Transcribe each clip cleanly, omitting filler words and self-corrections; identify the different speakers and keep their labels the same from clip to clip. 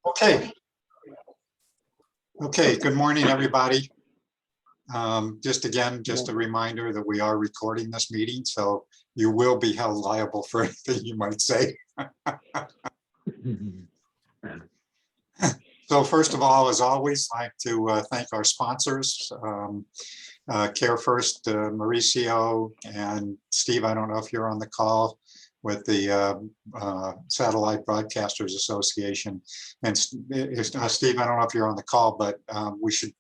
Speaker 1: Okay. Okay. Good morning, everybody. Just a reminder that we are recording this meeting, so you will be held liable for anything you might say. So first of all, as always, I'd like to thank our sponsors, Care First, Mauricio, and Steve. I don't know if you're on the call with the Satellite Broadcasters Association. And Steve, I don't know if you're on the call, but we should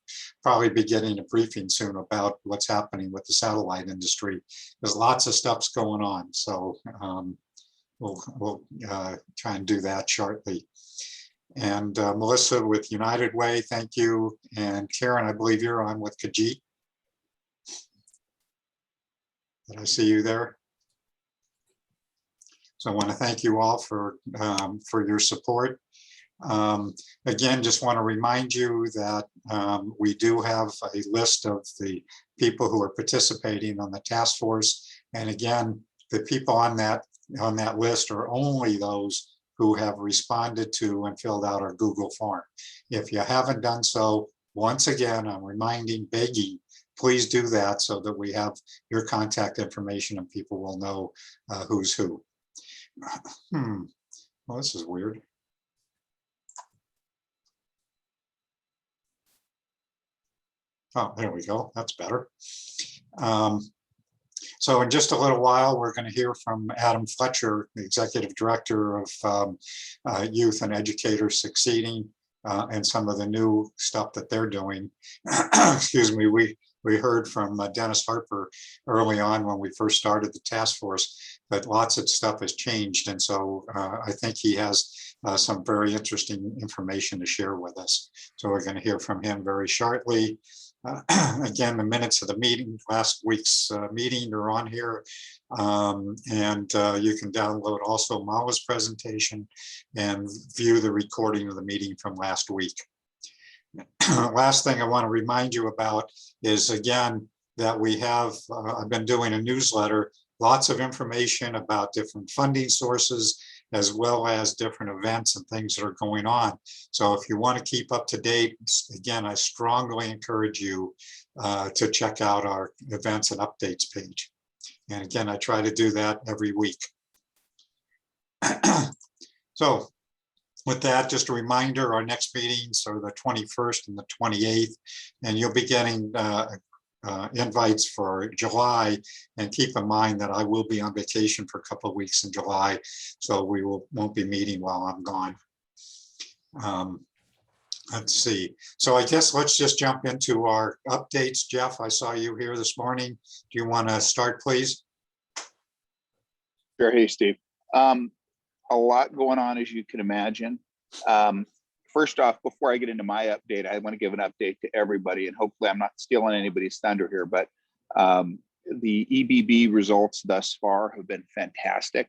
Speaker 1: probably be getting a briefing soon about what's happening with the satellite industry. There's lots of stuff's going on, so we'll try and do that shortly. And Melissa with United Way, thank you. And Karen, I believe you're on with Khajiit. Did I see you there? So I want to thank you all for your support. Again, just want to remind you that we do have a list of the people who are participating on the task force. And again, the people on that list are only those who have responded to and filled out our Google form. If you haven't done so, once again, I'm begging, please do that so that we have your contact information and people will know who's who. Well, this is weird. Oh, there we go. That's better. So in just a little while, we're going to hear from Adam Fletcher, the Executive Director of Youth and Educators Succeeding, and some of the new stuff that they're doing. Excuse me, we heard from Dennis Harper early on when we first started the task force that lots of stuff has changed. And so I think he has some very interesting information to share with us. So we're going to hear from him very shortly. Again, the minutes of the meeting, last week's meeting are on here. And you can download also Mala's presentation and view the recording of the meeting from last week. Last thing I want to remind you about is, again, that we have, I've been doing a newsletter, lots of information about different funding sources, as well as different events and things that are going on. So if you want to keep up to date, again, I strongly encourage you to check out our events and updates page. And again, I try to do that every week. So with that, just a reminder, our next meetings are the 21st and the 28th, and you'll be getting invites for July. And keep in mind that I will be on vacation for a couple of weeks in July, so we won't be meeting while I'm gone. Let's see. So I guess let's just jump into our updates. Jeff, I saw you here this morning. Do you want to start, please?
Speaker 2: Sure. Hey, Steve. A lot going on, as you can imagine. First off, before I get into my update, I want to give an update to everybody, and hopefully I'm not stealing anybody's thunder here, but the EBB results thus far have been fantastic.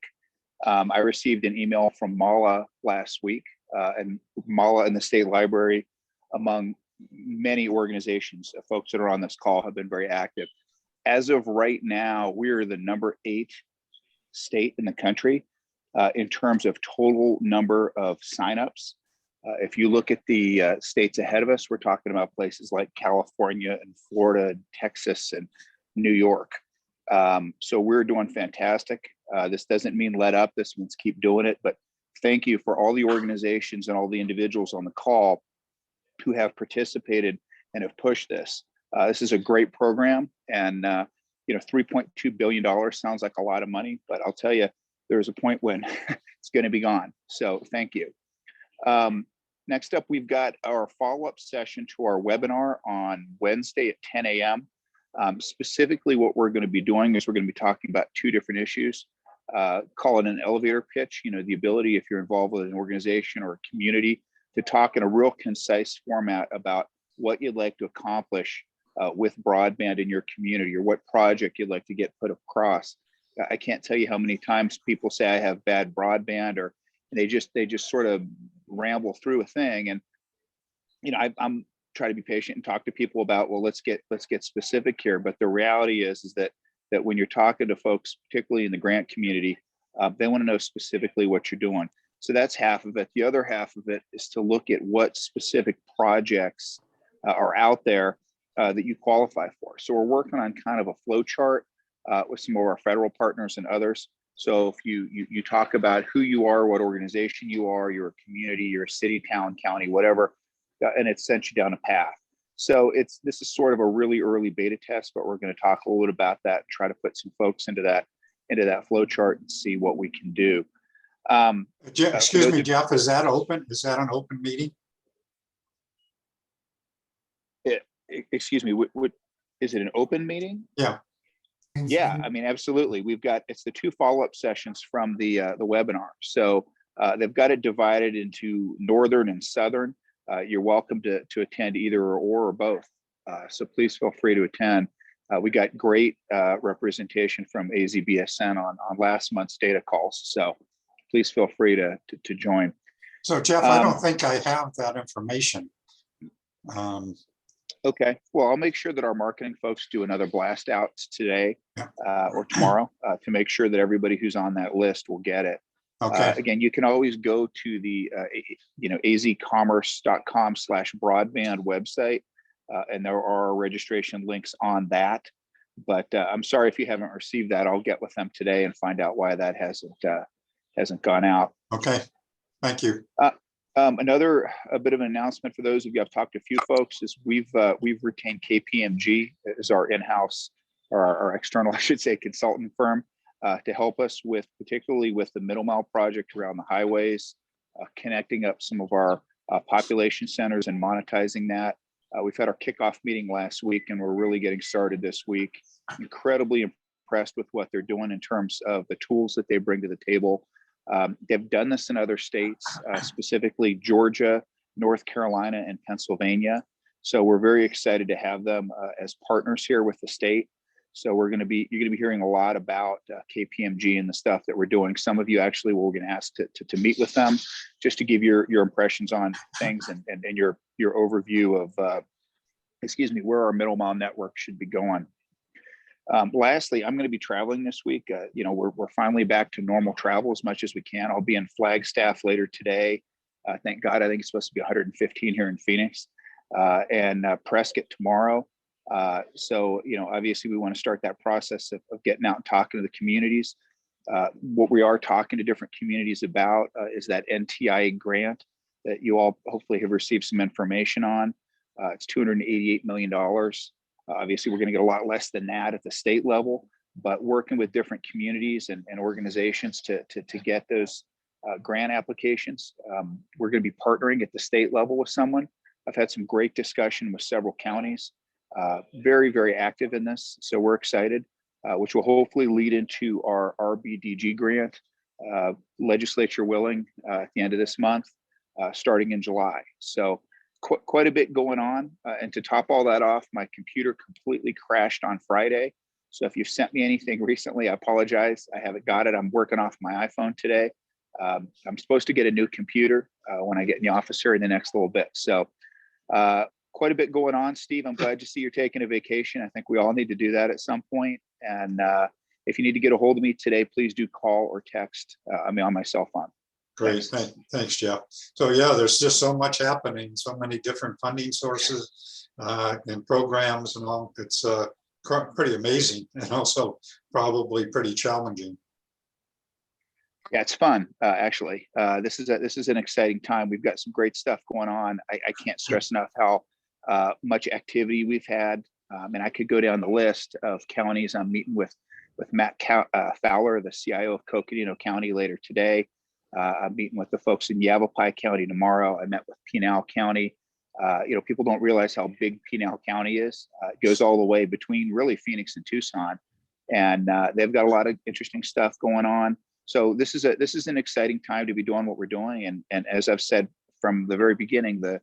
Speaker 2: I received an email from Mala last week, and Mala and the State Library, among many organizations, folks that are on this call, have been very active. As of right now, we are the #8 state in the country in terms of total number of signups. If you look at the states ahead of us, we're talking about places like California and Florida and Texas and New York. So we're doing fantastic. This doesn't mean let up. This means keep doing it. But thank you for all the organizations and all the individuals on the call who have participated and have pushed this. This is a great program. And $3.2 billion sounds like a lot of money, but I'll tell you, there's a point when it's going to be gone. So thank you. Next up, we've got our follow-up session to our webinar on Wednesday at 10 a.m. Specifically, what we're going to be doing is we're going to be talking about two different issues. Call it an elevator pitch, the ability, if you're involved with an organization or a community, to talk in a real concise format about what you'd like to accomplish with broadband in your community, or what project you'd like to get put across. I can't tell you how many times people say I have bad broadband, or they just sort of ramble through a thing. And I'm trying to be patient and talk to people about, well, let's get specific here. But the reality is that when you're talking to folks, particularly in the grant community, they want to know specifically what you're doing. So that's half of it. The other half of it is to look at what specific projects are out there that you qualify for. So we're working on kind of a flow chart with some of our federal partners and others. So if you talk about who you are, what organization you are, you're a community, you're a city, town, county, whatever, and it sends you down a path. So this is sort of a really early beta test, but we're going to talk a little bit about that, try to put some folks into that flow chart and see what we can do.
Speaker 1: Excuse me, Jeff, is that open? Is that an open meeting?
Speaker 2: Excuse me, what is it, an open meeting?
Speaker 1: Yeah.
Speaker 2: Yeah, I mean, absolutely. It's the 2 follow-up sessions from the webinar. So they've got it divided into northern and southern. You're welcome to attend either or both. So please feel free to attend. We got great representation from AZBSN on last month's data calls. So please feel free to join.
Speaker 1: So Jeff, I don't think I have that information.
Speaker 2: Okay, well, I'll make sure that our marketing folks do another blast out today or tomorrow to make sure that everybody who's on that list will get it.
Speaker 1: Okay.
Speaker 2: Again, you can always go to the azcommerce.com/broadband website, and there are registration links on that. But I'm sorry if you haven't received that. I'll get with them today and find out why that hasn't gone out.
Speaker 1: Okay, thank you.
Speaker 2: Another bit of an announcement for those of you, I've talked to a few folks, is we've retained KPMG as our in-house or our external, I should say, consultant firm to help us particularly with the middle mile project around the highways, connecting up some of our population centers and monetizing that. We've had our kickoff meeting last week and we're really getting started this week. Incredibly impressed with what they're doing in terms of the tools that they bring to the table. They've done this in other states, specifically Georgia, North Carolina, and Pennsylvania. So we're very excited to have them as partners here with the state. So you're going to be hearing a lot about KPMG and the stuff that we're doing. Some of you actually we're going to ask to meet with them just to give your impressions on things and your overview of where our middle mile network should be going. Lastly, I'm going to be traveling this week. We're finally back to normal travel as much as we can. I'll be in Flagstaff later today. Thank God, I think it's supposed to be 115 here in Phoenix, and Prescott tomorrow. So obviously we want to start that process of getting out and talking to the communities. What we are talking to different communities about is that NTIA grant that you all hopefully have received some information on. It's $288 million. Obviously, we're going to get a lot less than that at the state level, but working with different communities and organizations to get those grant applications. We're going to be partnering at the state level with someone. I've had some great discussion with several counties, very, very active in this. So we're excited, which will hopefully lead into our RBDG grant, legislature willing, at the end of this month, starting in July. So quite a bit going on. And to top all that off, my computer completely crashed on Friday. So if you've sent me anything recently, I apologize. I haven't got it. I'm working off my iPhone today. I'm supposed to get a new computer when I get in the office here in the next little bit. So quite a bit going on, Steve. I'm glad to see you're taking a vacation. I think we all need to do that at some point. And if you need to get a hold of me today, please do call or text me on my cell phone.
Speaker 1: Great, thanks, Jeff. So yeah, there's just so much happening, so many different funding sources and programs and all. It's pretty amazing and also probably pretty challenging.
Speaker 2: Yeah, it's fun, actually. This is an exciting time. We've got some great stuff going on. I can't stress enough how much activity we've had. And I could go down the list of counties. I'm meeting with Matt Fowler, the CIO of Coconino County, later today. I'm meeting with the folks in Yavapai County tomorrow. I met with Pinal County. People don't realize how big Pinal County is. It goes all the way between really Phoenix and Tucson, and they've got a lot of interesting stuff going on. So this is an exciting time to be doing what we're doing. And as I've said from the very beginning, the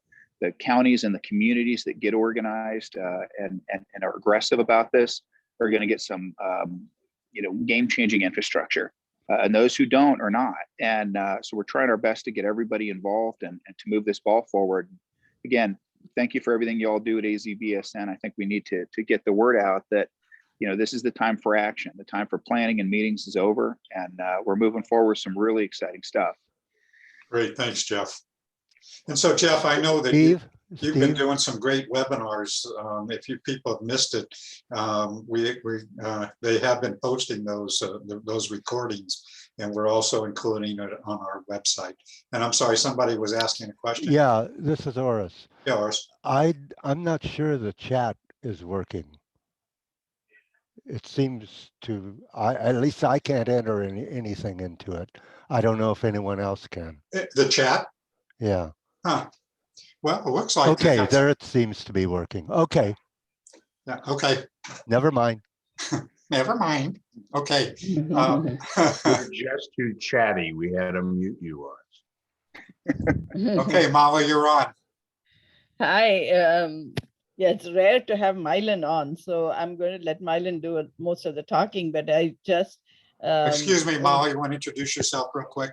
Speaker 2: counties and the communities that get organized and are aggressive about this are going to get some game-changing infrastructure. And those who don't are not. And so we're trying our best to get everybody involved and to move this ball forward. Again, thank you for everything you all do at AZBSN. I think we need to get the word out that, this is the time for action. The time for planning and meetings is over, and we're moving forward with some really exciting stuff.
Speaker 1: Great, thanks, Jeff. And so, Jeff, I know that you've been doing some great webinars. If you people have missed it, they have been posting those recordings, and we're also including it on our website. And I'm sorry, somebody was asking a question.
Speaker 3: Yeah, this is Oris.
Speaker 1: Yeah, Oris.
Speaker 3: I'm not sure the chat is working. It seems to, at least I can't enter anything into it. I don't know if anyone else can.
Speaker 1: The chat?
Speaker 3: Yeah.
Speaker 1: Huh. Well, it looks like.
Speaker 3: Okay, there it seems to be working. Okay.
Speaker 1: Yeah, okay.
Speaker 3: Never mind.
Speaker 1: Never mind. Okay.
Speaker 4: You're just too chatty. We had to mute you, Oris.
Speaker 1: Okay, Molly, you're on.
Speaker 5: Hi. Yeah, it's rare to have Mylan on, so I'm going to let Mylan do most of the talking, but I just.
Speaker 1: Excuse me, Molly, you want to introduce yourself real quick?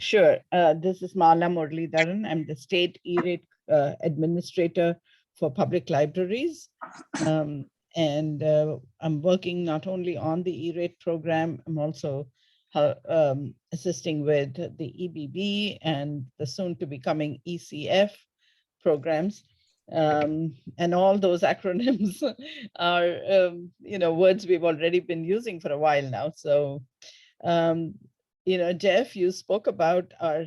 Speaker 5: Sure. This is Mala Muralidharan. I'm the state E-rate administrator for public libraries. And I'm working not only on the E-rate program, I'm also assisting with the EBB and the soon to be coming ECF programs. And all those acronyms are, words we've already been using for a while now. So, Jeff, you spoke about our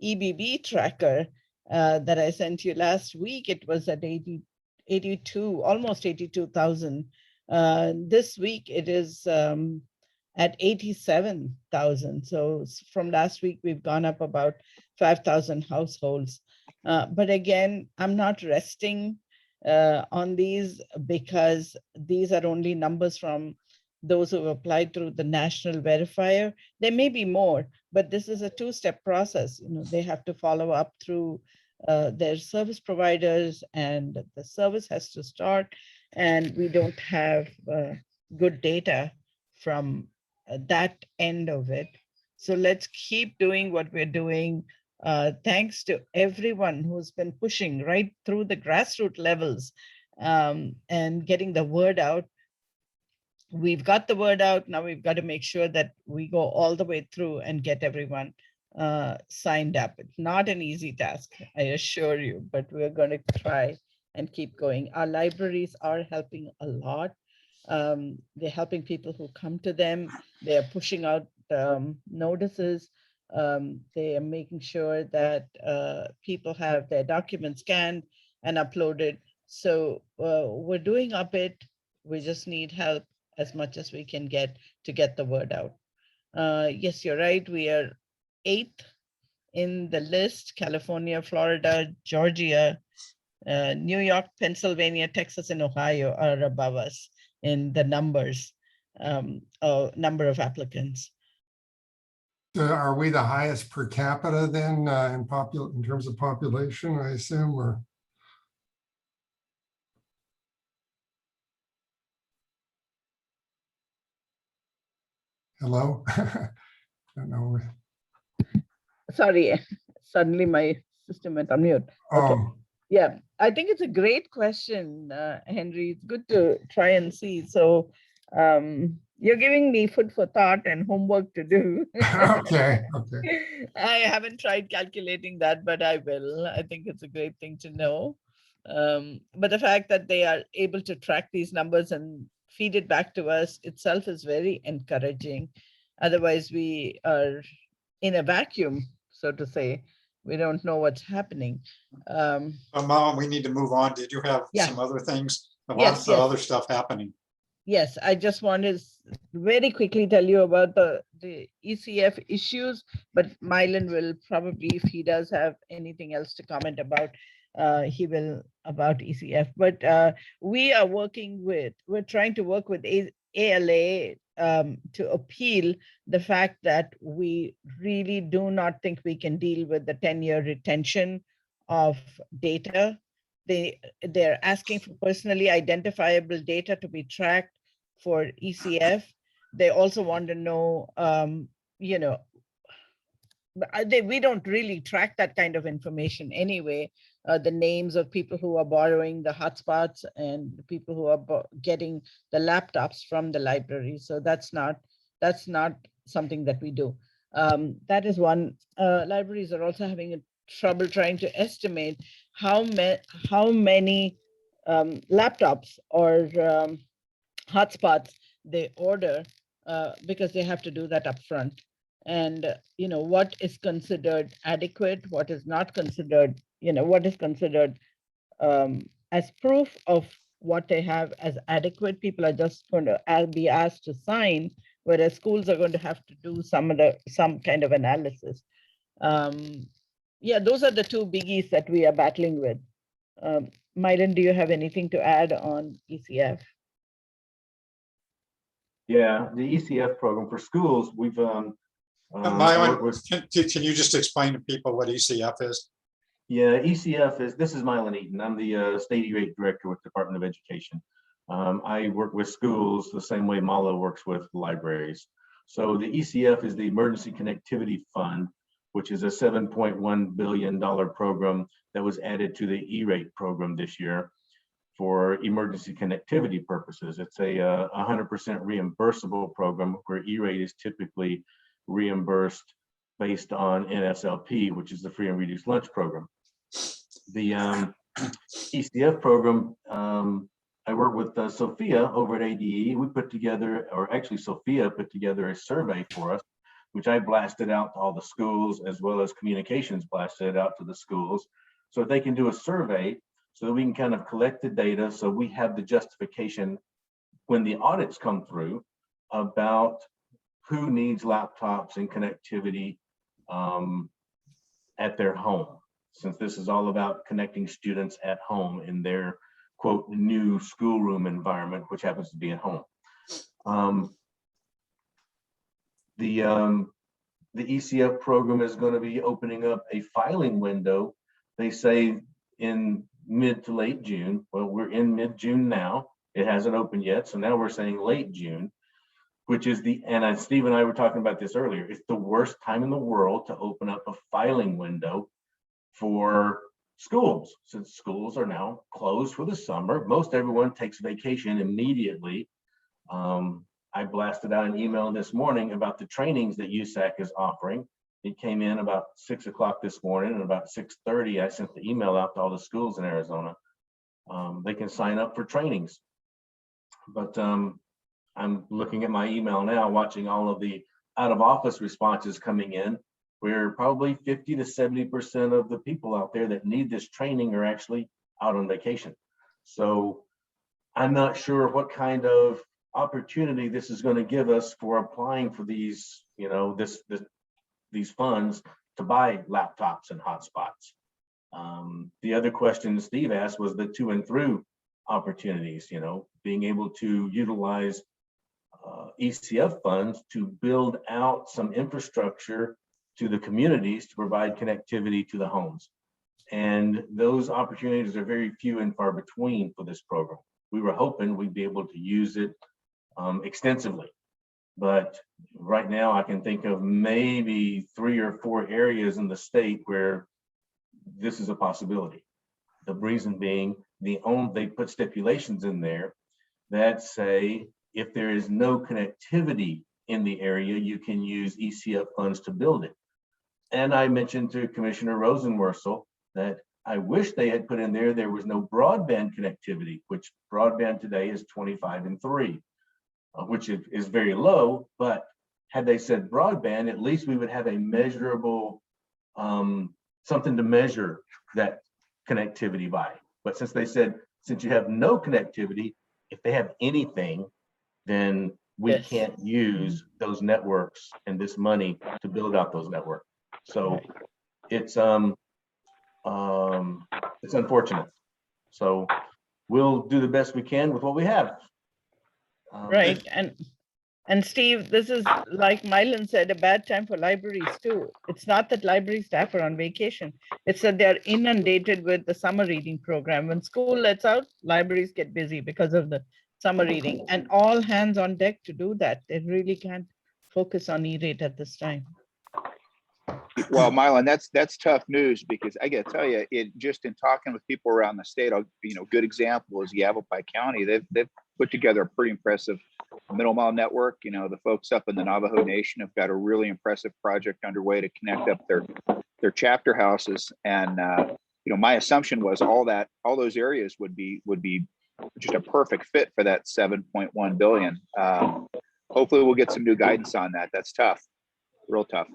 Speaker 5: EBB tracker that I sent you last week. It was at 82, almost 82,000. This week it is at 87,000. So from last week, we've gone up about 5,000 households. But again, I'm not resting on these because these are only numbers from those who have applied through the national verifier. There may be more, but this is a two-step process. They have to follow up through their service providers, and the service has to start, and we don't have good data from that end of it. So let's keep doing what we're doing. Thanks to everyone who's been pushing right through the grassroots levels and getting the word out. We've got the word out. Now we've got to make sure that we go all the way through and get everyone signed up. It's not an easy task, I assure you, but we're going to try and keep going. Our libraries are helping a lot. They're helping people who come to them. They're pushing out notices. They are making sure that people have their documents scanned and uploaded. So we're doing a bit. We just need help as much as we can get to get the word out. Yes, you're right. We are 8th in the list. California, Florida, Georgia, New York, Pennsylvania, Texas, and Ohio are above us in the numbers, number of applicants.
Speaker 6: Are we the highest per capita then in terms of population, I assume, or? Hello? I don't know.
Speaker 5: Sorry, suddenly my system went on mute. Okay.
Speaker 6: Oh,
Speaker 5: Yeah, I think it's a great question, Henry. It's good to try and see. So you're giving me food for thought and homework to do.
Speaker 6: okay.
Speaker 5: I haven't tried calculating that, but I will. I think it's a great thing to know. But the fact that they are able to track these numbers and feed it back to us itself is very encouraging. Otherwise, we are in a vacuum, so to say. We don't know what's happening.
Speaker 1: Mom, we need to move on. Did you have
Speaker 5: Yeah.
Speaker 1: some other things?
Speaker 5: Yes,
Speaker 1: Lots of
Speaker 5: yes.
Speaker 1: other stuff happening.
Speaker 5: Yes, I just want to very quickly tell you about the ECF issues, but Mylan will probably, if he does have anything else to comment about, he will about ECF. But we're trying to work with ALA to appeal the fact that we really do not think we can deal with the 10-year retention of data. They're asking for personally identifiable data to be tracked for ECF. They also want to know, we don't really track that kind of information anyway. The names of people who are borrowing the hotspots and the people who are getting the laptops from the library. So that's not something that we do. That is one. Libraries are also having a trouble trying to estimate how many laptops or hotspots they order, because they have to do that upfront. And what is considered adequate, what is not considered, what is considered as proof of what they have as adequate. People are just going to be asked to sign, whereas schools are going to have to do some kind of analysis. Yeah, those are the two biggies that we are battling with. Myron, do you have anything to add on ECF?
Speaker 7: Yeah, the ECF program for schools, we've
Speaker 1: Mylan,
Speaker 7: worked with,
Speaker 1: can you just explain to people what ECF is?
Speaker 7: yeah, ECF is, this is Mylan Eaton. I'm the state E-rate director with Department of Education. I work with schools the same way Mala works with libraries. So the ECF is the Emergency Connectivity Fund, which is a $7.1 billion program that was added to the E-rate program this year for emergency connectivity purposes. It's a 100% reimbursable program where E-rate is typically reimbursed based on NSLP, which is the free and reduced lunch program. The ECF program, I work with Sophia over at ADE. We put together, or actually Sophia put together a survey for us, which I blasted out to all the schools, as well as communications blasted it out to the schools, so that they can do a survey so that we can kind of collect the data, so we have the justification when the audits come through about who needs laptops and connectivity at their home, since this is all about connecting students at home in their quote new schoolroom environment, which happens to be at home. The ECF program is going to be opening up a filing window. They say in mid to late June. Well, we're in mid-June now. It hasn't opened yet, so now we're saying late June, which is and Steve and I were talking about this earlier. It's the worst time in the world to open up a filing window for schools, since schools are now closed for the summer. Most everyone takes vacation immediately. I blasted out an email this morning about the trainings that USAC is offering. It came in about 6 o'clock this morning, and about 6:30, I sent the email out to all the schools in Arizona. They can sign up for trainings. But I'm looking at my email now, watching all of the out of office responses coming in, where probably 50 to 70% of the people out there that need this training are actually out on vacation. So I'm not sure what kind of opportunity this is going to give us for applying for these, these funds to buy laptops and hotspots. The other question Steve asked was the to and through opportunities, being able to utilize ECF funds to build out some infrastructure to the communities to provide connectivity to the homes. And those opportunities are very few and far between for this program. We were hoping we'd be able to use it extensively. But right now I can think of maybe 3 or 4 areas in the state where this is a possibility. The reason being, they put stipulations in there that say if there is no connectivity in the area, you can use ECF funds to build it. And I mentioned to Commissioner Rosenworcel that I wish they had put in there was no broadband connectivity, which broadband today is 25 and 3, which is very low. But had they said broadband, at least we would have a measurable, something to measure that connectivity by. But since they said, since you have no connectivity, if they have anything, then we
Speaker 5: Yes.
Speaker 7: can't use those networks and this money to build out those networks. So it's unfortunate. So we'll do the best we can with what we have.
Speaker 5: Right. And Steve, this is, like Mylan said, a bad time for libraries too. It's not that library staff are on vacation. It's that they're inundated with the summer reading program. When school lets out, libraries get busy because of the summer reading, and all hands on deck to do that. They really can't focus on E-rate at this time.
Speaker 2: Well, Mylan, that's tough news, because I got to tell you, just in talking with people around the state, good example is Yavapai County. They've put together a pretty impressive middle mile network. You know, the folks up in the Navajo Nation have got a really impressive project underway to connect up their chapter houses. And you know, my assumption was all those areas would be just a perfect fit for that 7.1 billion. Hopefully we'll get some new guidance on that. That's tough, real tough.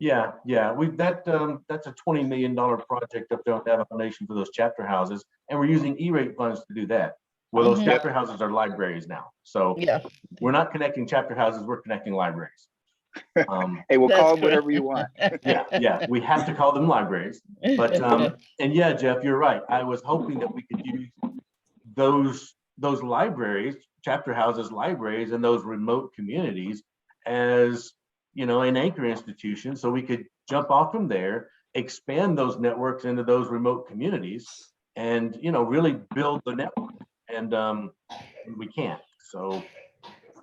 Speaker 7: Yeah, that's a $20 million project up there on Navajo Nation for those chapter houses, and we're using E-rate funds to do that. Well, those
Speaker 5: Mhm.
Speaker 7: chapter houses are libraries now, so
Speaker 5: Yeah.
Speaker 7: we're not connecting chapter houses, we're connecting libraries.
Speaker 2: Hey, we'll
Speaker 5: That's
Speaker 2: call them
Speaker 5: correct.
Speaker 2: whatever you want.
Speaker 7: Yeah, we have to call them libraries, but and yeah, Jeff, you're right. I was hoping that we could use those libraries, chapter houses, libraries, and those remote communities as, you know, an anchor institution, so we could jump off from there, expand those networks into those remote communities, and, you know, really build the network. And we can't. So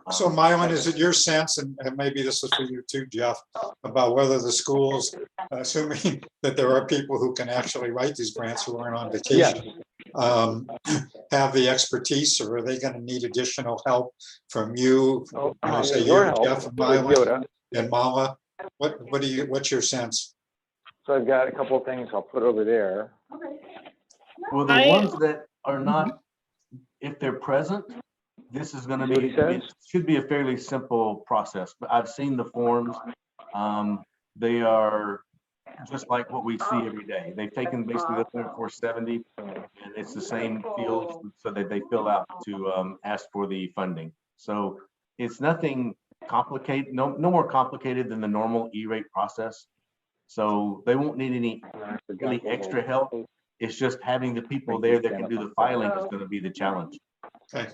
Speaker 1: Mylan, is it your sense, and maybe this is for you too, Jeff, about whether the schools, assuming that there are people who can actually write these grants who aren't on vacation, have the expertise, or are they going to need additional help from you? When I say you, Jeff, and Mylan and Mala, what's your sense?
Speaker 8: So I've got a couple of things I'll put over there.
Speaker 7: well, the ones that are not, if they're present, this is going to be, it should be a fairly simple process, but I've seen the forms. They are just like what we see every day. They've taken basically the 470, and it's the same fields so that they fill out to ask for the funding. So it's nothing complicated, no more complicated than the normal E-rate process. So they won't need any really extra help. It's just having the people there that can do the filing is going to be the challenge.
Speaker 1: Okay.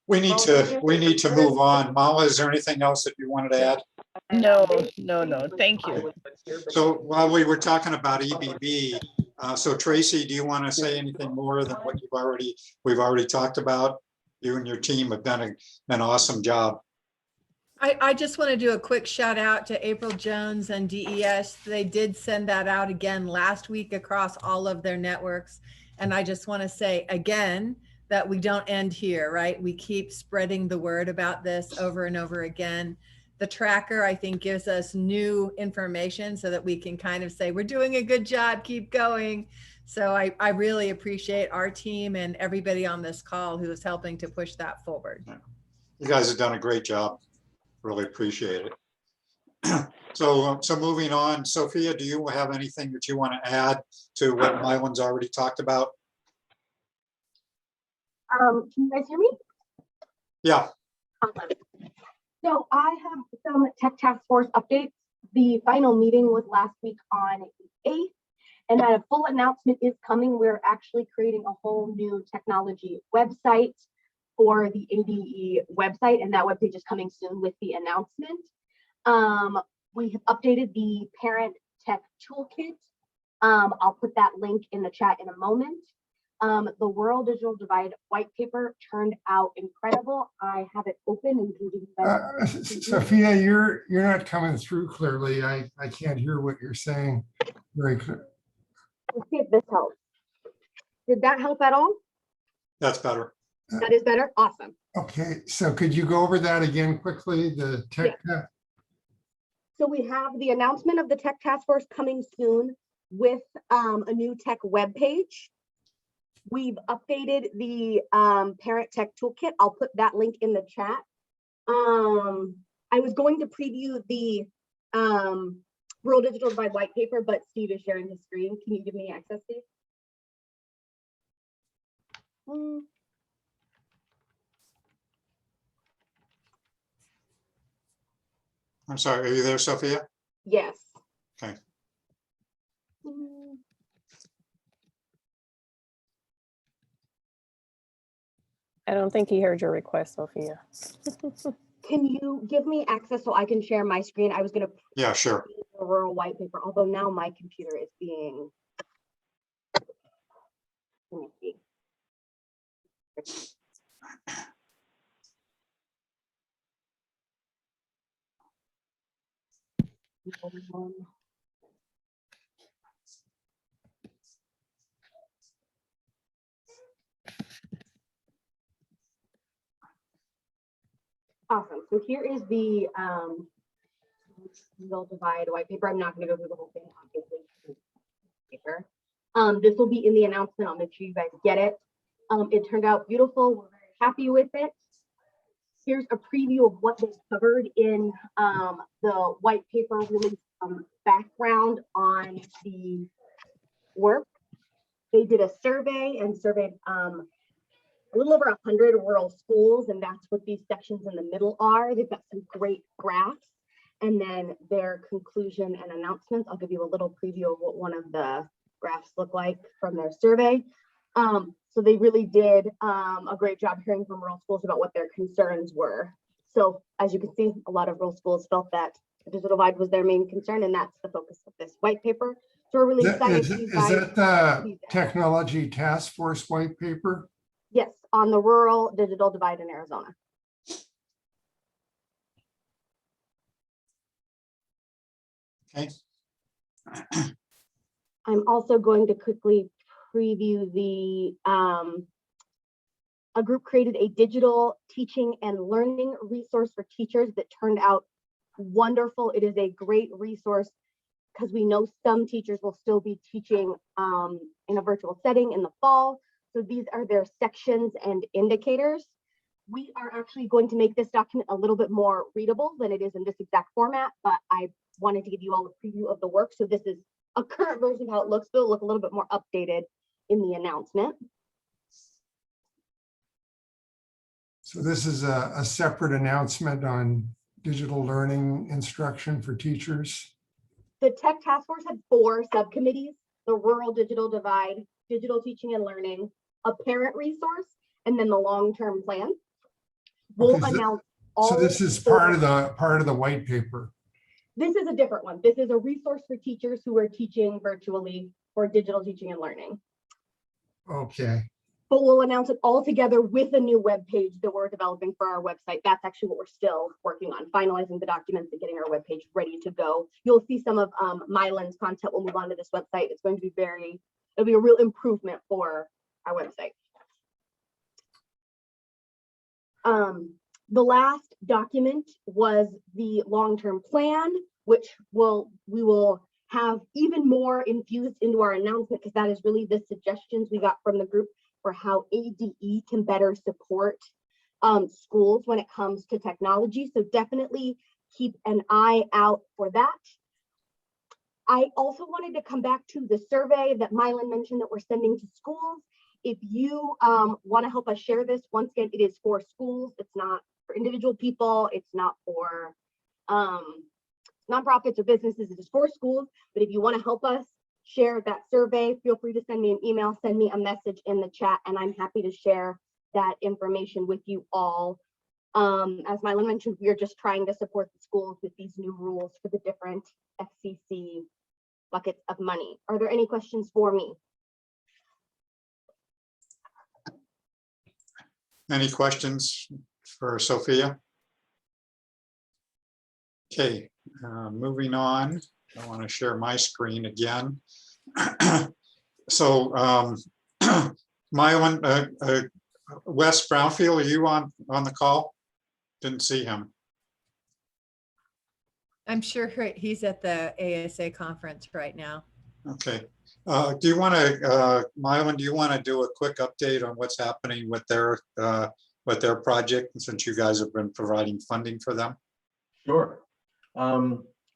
Speaker 1: We need to move on. Mala, is there anything else that you wanted to add?
Speaker 5: No. Thank you.
Speaker 1: So while we were talking about EBB, so Tracy, do you want to say anything more than what we've already talked about? You and your team have done an awesome job.
Speaker 9: I just want to do a quick shout out to April Jones and DES. They did send that out again last week across all of their networks. And I just want to say again that we don't end here, right? We keep spreading the word about this over and over again. The tracker, I think, gives us new information so that we can kind of say, we're doing a good job, keep going. So I really appreciate our team and everybody on this call who is helping to push that forward.
Speaker 1: You guys have done a great job. Really appreciate it. So moving on, Sophia, do you have anything that you want to add to what Mylan's already talked about?
Speaker 10: Can you guys hear me?
Speaker 1: Yeah.
Speaker 10: So I have some Tech Task Force updates. The final meeting was last week on the 8th, and a full announcement is coming. We're actually creating a whole new technology website for the ADE website, and that webpage is coming soon with the announcement. We have updated the Parent Tech Toolkit. I'll put that link in the chat in a moment. The Rural Digital Divide white paper turned out incredible. I have it open and can give you guys.
Speaker 6: Sophia, you're not coming through clearly. I can't hear what you're saying very clear.
Speaker 10: Let's see if this helps. Did that help at all?
Speaker 1: That's better.
Speaker 10: That is better. Awesome.
Speaker 6: Okay, so could you go over that again quickly? The tech.
Speaker 10: Yeah. So we have the announcement of the Tech Task Force coming soon with a new tech web page. We've updated the Parent Tech Toolkit. I'll put that link in the chat. I was going to preview the Rural Digital Divide white paper, but Steve is sharing his screen. Can you give me access, Steve?
Speaker 1: I'm sorry, are you there, Sophia?
Speaker 10: Yes.
Speaker 1: Okay.
Speaker 11: I don't think he heard your request, Sophia.
Speaker 10: Can you give me access so I can share my screen? I was going to.
Speaker 1: Yeah, sure.
Speaker 10: The rural white paper, although now my computer is being. Let me see. Awesome. So here is the Digital Divide white paper. I'm not going to go through the whole thing, obviously. Paper. This will be in the announcement. I'll make sure you guys get it. It turned out beautiful. We're very happy with it. Here's a preview of what they covered in the white paper, really background on the work. They did a survey and surveyed a little over 100 rural schools, and that's what these sections in the middle are. They've got some great graphs, and then their conclusion and announcements. I'll give you a little preview of what one of the graphs look like from their survey. So they really did a great job hearing from rural schools about what their concerns were. So as you can see, a lot of rural schools felt that the digital divide was their main concern, and that's the focus of this white paper. So we're really excited.
Speaker 6: Is that the Technology Task Force white paper?
Speaker 10: Yes, on the rural digital divide in Arizona.
Speaker 1: Okay.
Speaker 10: I'm also going to quickly preview the, a group created a digital teaching and learning resource for teachers that turned out wonderful. It is a great resource because we know some teachers will still be teaching in a virtual setting in the fall. So these are their sections and indicators. We are actually going to make this document a little bit more readable than it is in this exact format, but I wanted to give you all a preview of the work. So this is a current version of how it looks, but it'll look a little bit more updated in the announcement.
Speaker 6: So this is a separate announcement on digital learning instruction for teachers.
Speaker 10: The Tech Task Force had 4 subcommittees: the Rural Digital Divide, Digital Teaching and Learning, a parent resource, and then the long-term plan. We'll
Speaker 6: Okay,
Speaker 10: announce all.
Speaker 6: So this is part of the white paper.
Speaker 10: This is a different one. This is a resource for teachers who are teaching virtually for digital teaching and learning.
Speaker 6: Okay.
Speaker 10: But we'll announce it all together with a new web page that we're developing for our website. That's actually what we're still working on, finalizing the documents and getting our web page ready to go. You'll see some of Mylan's content will move on to this website. It's going to be it'll be a real improvement for our website. The last document was the long-term plan, which we will have even more infused into our announcement, because that is really the suggestions we got from the group for how ADE can better support schools when it comes to technology. So definitely keep an eye out for that. I also wanted to come back to the survey that Mylan mentioned that we're sending to schools. If you want to help us share this, once again, it is for schools. It's not for individual people. It's not for nonprofits or businesses. It is for schools. But if you want to help us share that survey, feel free to send me an email, send me a message in the chat, and I'm happy to share that information with you all. As Mylan mentioned, we are just trying to support the schools with these new rules for the different FCC buckets of money. Are there any questions for me?
Speaker 1: Any questions for Sophia? Okay, moving on. I want to share my screen again. So, Mylan, Wes Brownfield, are you on the call? Didn't see him.
Speaker 9: I'm sure he's at the ASA conference right now.
Speaker 1: Okay. Do you want to, Mylan, do you want to do a quick update on what's happening with their project, since you guys have been providing funding for them?
Speaker 7: Sure.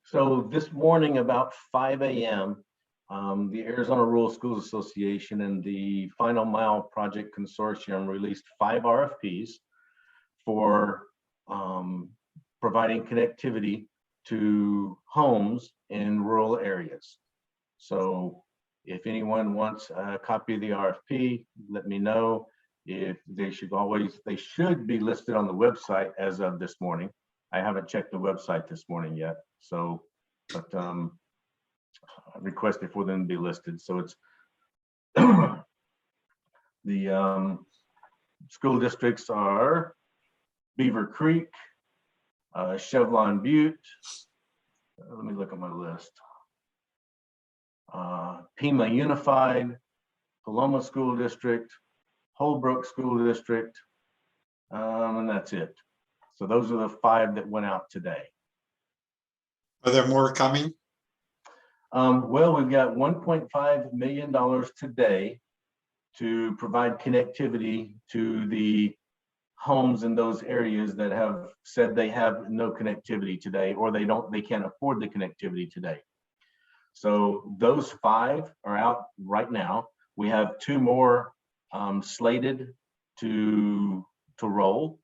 Speaker 7: So this morning about 5 a.m., the Arizona Rural Schools Association and the Final Mile Project Consortium released 5 RFPs for providing connectivity to homes in rural areas. So if anyone wants a copy of the RFP, let me know. If they should be listed on the website as of this morning. I haven't checked the website this morning yet, so, but I requested for them to be listed. So it's the school districts are Beaver Creek, Chevelon Butte. Let me look at my list. Pima Unified, Paloma School District, Holbrook School District, and that's it. So those are the 5 that went out today.
Speaker 1: Are there more coming?
Speaker 7: Well, we've got $1.5 million today to provide connectivity to the homes in those areas that have said they have no connectivity today, or they can't afford the connectivity today. So those 5 are out right now. We have 2 more slated to roll.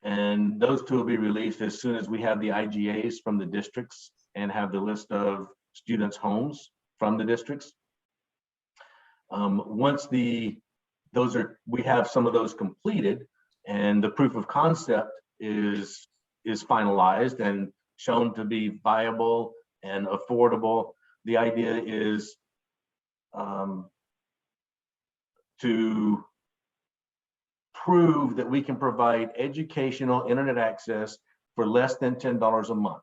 Speaker 7: And those 2 will be released as soon as we have the IGAs from the districts and have the list of students' homes from the districts. Once we have some of those completed and the proof of concept is finalized and shown to be viable and affordable, the idea is to prove that we can provide educational internet access for less than $10 a month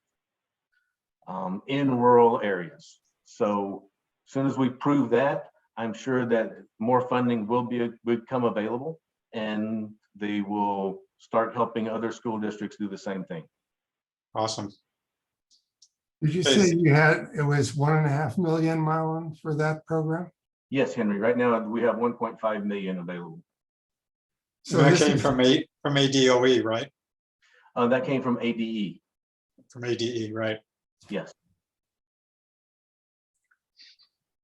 Speaker 7: in rural areas. So as soon as we prove that, I'm sure that more funding will become available, and they will start helping other school districts do the same thing.
Speaker 1: Awesome.
Speaker 6: Did you
Speaker 1: Yes.
Speaker 6: say it was 1.5 million, Marlon, for that program?
Speaker 7: Yes, Henry, right now we have 1.5 million available.
Speaker 6: So
Speaker 1: That
Speaker 6: this
Speaker 1: came
Speaker 6: is-
Speaker 1: from ADOE, right?
Speaker 7: That came from ADE,
Speaker 1: From ADE, right?
Speaker 7: yes.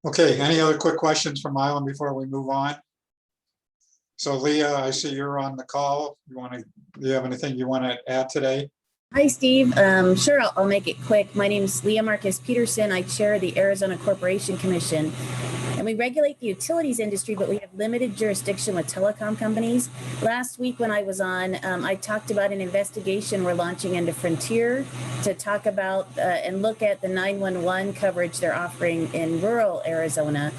Speaker 1: Okay, any other quick questions from Mylan before we move on? So Leah, I see you're on the call. Do you have anything you want to add today?
Speaker 12: Hi, Steve. Sure, I'll make it quick. My name is Leah Marcus Peterson. I chair the Arizona Corporation Commission. And we regulate the utilities industry, but we have limited jurisdiction with telecom companies. Last week when I was on, I talked about an investigation we're launching into Frontier to talk about and look at the 911 coverage they're offering in rural Arizona.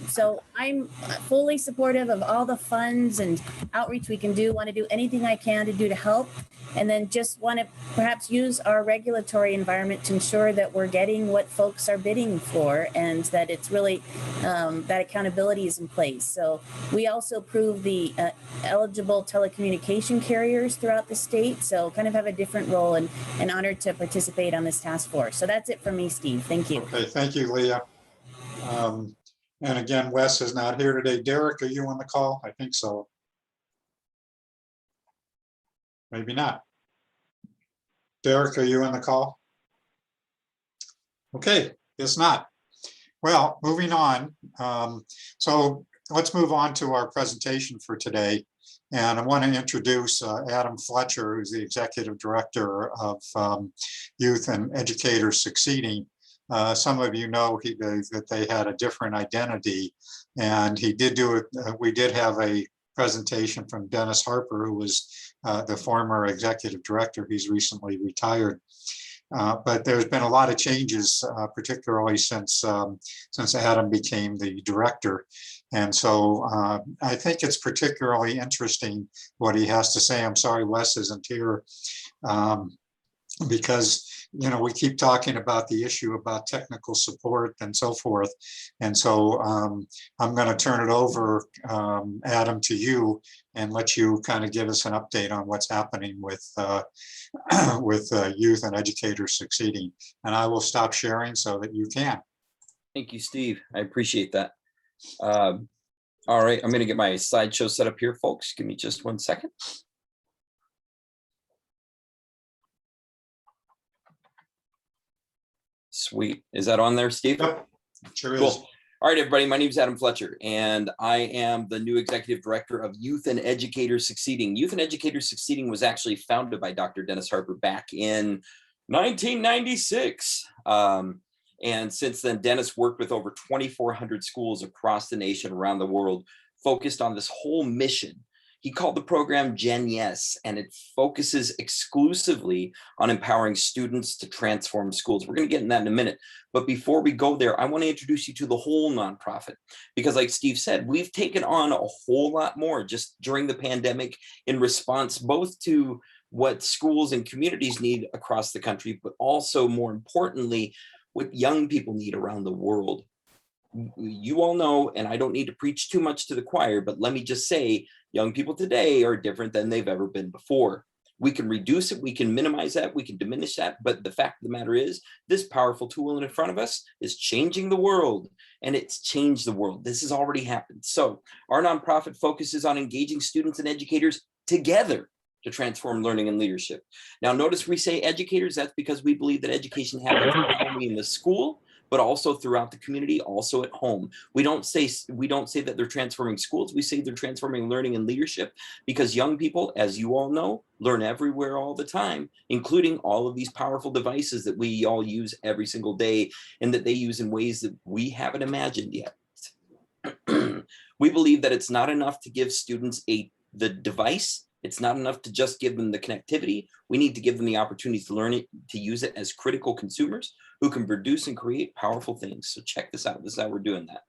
Speaker 12: So I'm fully supportive of all the funds and outreach we can do, want to do anything I can to do to help. And then just want to perhaps use our regulatory environment to ensure that we're getting what folks are bidding for, and that it's really that accountability is in place. So we also approve the eligible telecommunication carriers throughout the state. So kind of have a different role, and honored to participate on this task force. So that's it for me, Steve. Thank you.
Speaker 1: Okay, thank you, Leah. And again, Wes is not here today. Derek, are you on the call? I think so. Maybe not. Derek, are you on the call? Okay, guess not. Well, moving on. So let's move on to our presentation for today. And I want to introduce Adam Fletcher, who's the Executive Director of Youth and Educators Succeeding. Some of you know that they had a different identity, and he did do it. We did have a presentation from Dennis Harper, who was the former executive director. He's recently retired. But there's been a lot of changes, particularly since Adam became the director. And so I think it's particularly interesting what he has to say. I'm sorry Wes isn't here, because we keep talking about the issue about technical support and so forth. And so I'm going to turn it over, Adam, to you and let you kind of give us an update on what's happening with Youth and Educators Succeeding. And I will stop sharing so that you can.
Speaker 13: Thank you, Steve. I appreciate that. All right, I'm going to get my slideshow set up here, folks. Give me just 1 second. Sweet. Is that on there, Steve?
Speaker 1: Yep, sure is.
Speaker 13: Cool. All right, everybody. My name is Adam Fletcher, and I am the new executive director of Youth and Educators Succeeding. Youth and Educators Succeeding was actually founded by Dr. Dennis Harper back in 1996. And since then, Dennis worked with over 2,400 schools across the nation, around the world, focused on this whole mission. He called the program Gen Yes, and it focuses exclusively on empowering students to transform schools. We're going to get in that in a minute. But before we go there, I want to introduce you to the whole nonprofit, because like Steve said, we've taken on a whole lot more just during the pandemic in response both to what schools and communities need across the country, but also more importantly, what young people need around the world. You all know, and I don't need to preach too much to the choir, but let me just say, young people today are different than they've ever been before. We can reduce it, we can minimize that, we can diminish that, but the fact of the matter is, this powerful tool in front of us is changing the world, and it's changed the world. This has already happened. So our nonprofit focuses on engaging students and educators together to transform learning and leadership. Now, notice we say educators, that's because we believe that education happens not only in the school, but also throughout the community, also at home. We don't say that they're transforming schools, we say they're transforming learning and leadership, because young people, as you all know, learn everywhere all the time, including all of these powerful devices that we all use every single day, and that they use in ways that we haven't imagined yet. We believe that it's not enough to give students the device. It's not enough to just give them the connectivity. We need to give them the opportunity to learn it, to use it as critical consumers who can produce and create powerful things. So check this out. This is how we're doing that.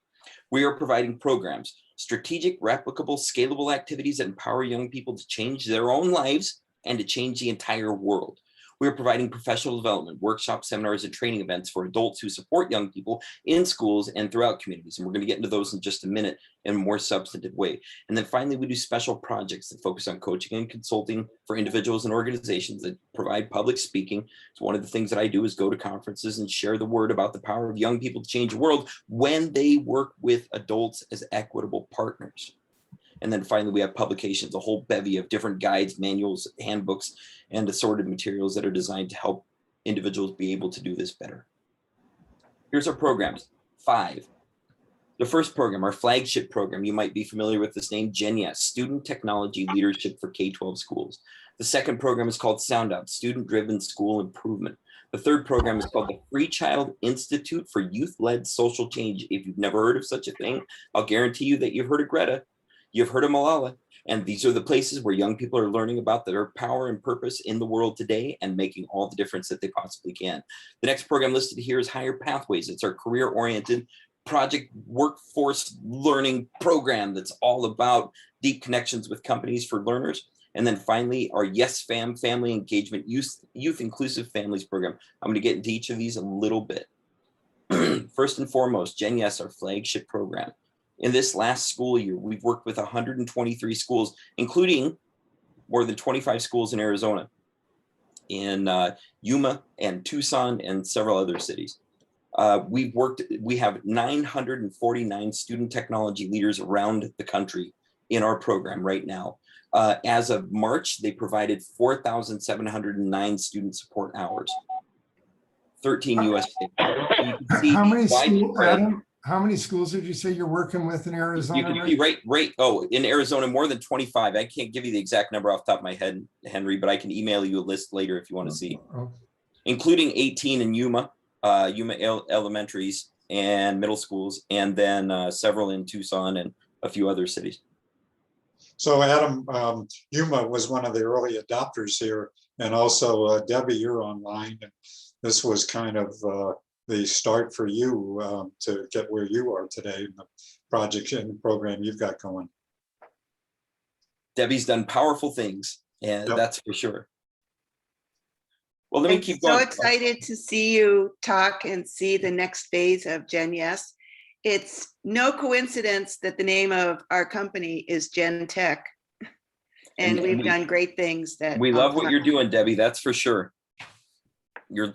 Speaker 13: We are providing programs, strategic, replicable, scalable activities that empower young people to change their own lives and to change the entire world. We are providing professional development, workshops, seminars, and training events for adults who support young people in schools and throughout communities. And we're going to get into those in just a minute in a more substantive way. And then finally, we do special projects that focus on coaching and consulting for individuals and organizations that provide public speaking. So one of the things that I do is go to conferences and share the word about the power of young people to change the world when they work with adults as equitable partners. And then finally, we have publications, a whole bevy of different guides, manuals, handbooks, and assorted materials that are designed to help individuals be able to do this better. Here's our programs, 5. The first program, our flagship program, you might be familiar with this name, GenYes, Student Technology Leadership for K-12 Schools. The second program is called Sound Out, Student-Driven School Improvement. The third program is called the Free Child Institute for Youth-Led Social Change. If you've never heard of such a thing, I'll guarantee you that you've heard of Greta. You've heard of Malala, and these are the places where young people are learning about their power and purpose in the world today and making all the difference that they possibly can. The next program listed here is Higher Pathways. It's our career-oriented project workforce learning program that's all about deep connections with companies for learners. And then finally, our Yes Fam, Family Engagement, Youth Inclusive Families program. I'm going to get into each of these a little bit. First and foremost, GenYes, our flagship program. In this last school year, we've worked with 123 schools, including more than 25 schools in Arizona, in Yuma and Tucson and several other cities. We have 949 student technology leaders around the country in our program right now. As of March, they provided 4,709 student support hours, 13 US states.
Speaker 6: How many schools, Adam? How many schools did you say you're working with in Arizona?
Speaker 13: You can see right. Oh, in Arizona, more than 25. I can't give you the exact number off the top of my head, Henry, but I can email you a list later if you want to see, including 18 in Yuma, elementaries and middle schools, and then several in Tucson and a few other cities.
Speaker 1: So Adam, Yuma was one of the early adopters here, and also Debbie, you're online. And this was kind of the start for you to get where you are today in the project and the program you've got going.
Speaker 13: Debbie's done powerful things, and that's for sure. Well, let me keep
Speaker 14: going.
Speaker 13: So
Speaker 14: excited to see you talk and see the next phase of GenYes. It's no coincidence that the name of our company is Gen Tech, and we've done great things. That
Speaker 13: we love what you're doing, Debbie. That's for sure.